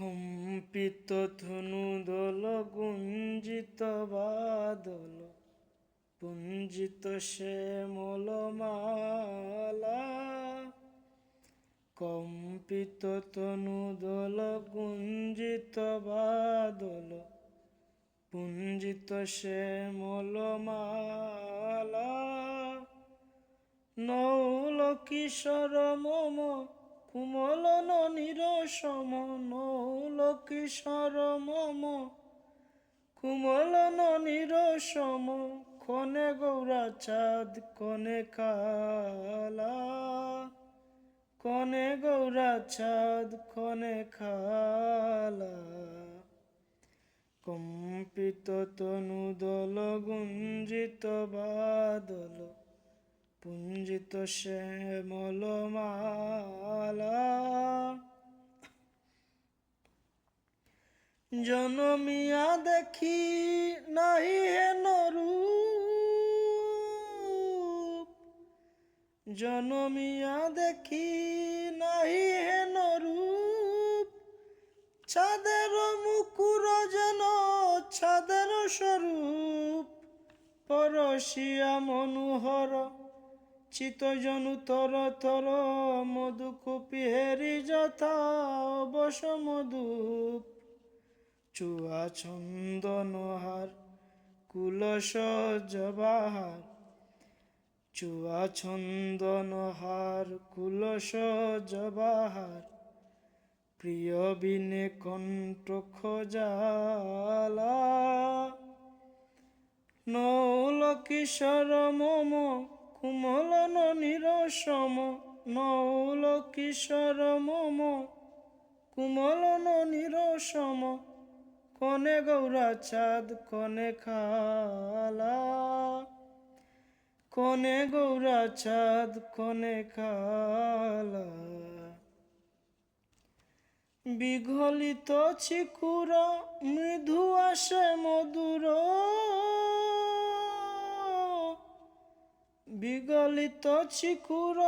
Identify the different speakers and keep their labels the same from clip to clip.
Speaker 1: কম্পিত ধনু দোল গুঞ্জিত বাদল পুঞ্জিত শ্যামল মালা। কম্পিত তনু দোল গুঞ্জিত বাদল পুঞ্জিত শ্যামল মালা। নৌল কিশোর মম কুমলন নিরসম। নৌল কিশোর মম কুমলন নিরসম। কনে গৌরা চাঁদ কনে কালা। কনে গৌরা চাঁদ কনে কালা। কম্পিত তনু দল গুঞ্জিত বাদল পুঞ্জিত শ্যামল মালা। জনমিয়া দেখি নাহি হেন রূপ। জনমিয়া দেখি নাহি হেন রূপ। চাঁদের মুকুর যেন চাঁদের স্বরূপ। পরশিয়া মনোহর চিতজনু তর তর। মধুকূপি হেরি যথা অবশ মধুপ। চুয়া চন্দনহার কুলস জবাহার। চুয়া চন্দনহার কুলস জবাহার। প্রিয় বিনে কণ্ঠ খোজালা। নৌল কিশোর মম কুমলন নিরসম। নৌল কিশোর মম কুমলন নিরসম। কনে গৌরা চাঁদ কনে কালা। কনে গৌরা চাঁদ কনে কালা। বিগলিত চিকুর মৃদু আসে মধুর। বিগলিত চিকুর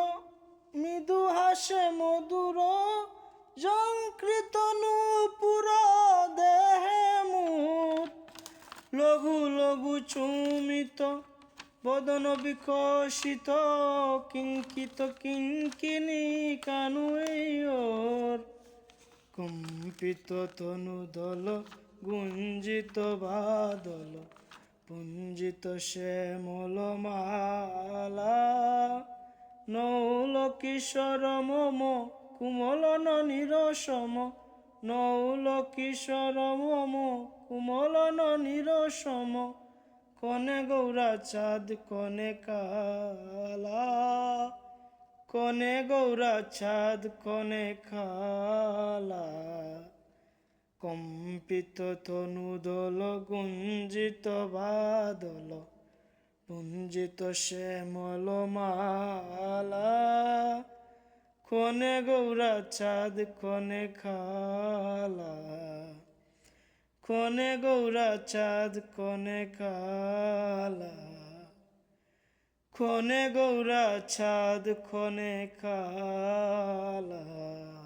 Speaker 1: মৃদু হাসে মধুর। ঝঙ্কৃত নূপুর দেহে মুদ। লঘু লঘু চুমিত বদন বিকশিত। কিঙ্কিত কিঙ্কিনী কানু ওর। কম্পিত তনু দল গুঞ্জিত বাদল পুঞ্জিত শ্যামল মালা। নৌল কিশোর মম কুমলন নিরসম। নৌল কিশোর মম কুমলন নিরসম। কনে গৌরা চাঁদ কনে কালা। কনে গৌরা চাঁদ কনে কালা। কম্পিত তনু দল গুঞ্জিত বাদল পুঞ্জিত শ্যামল মালা। কনে গৌরা চাঁদ কনে কালা। কনে গৌরা চাঁদ কনে কালা। কনে গৌরা চাঁদ কনে কালা।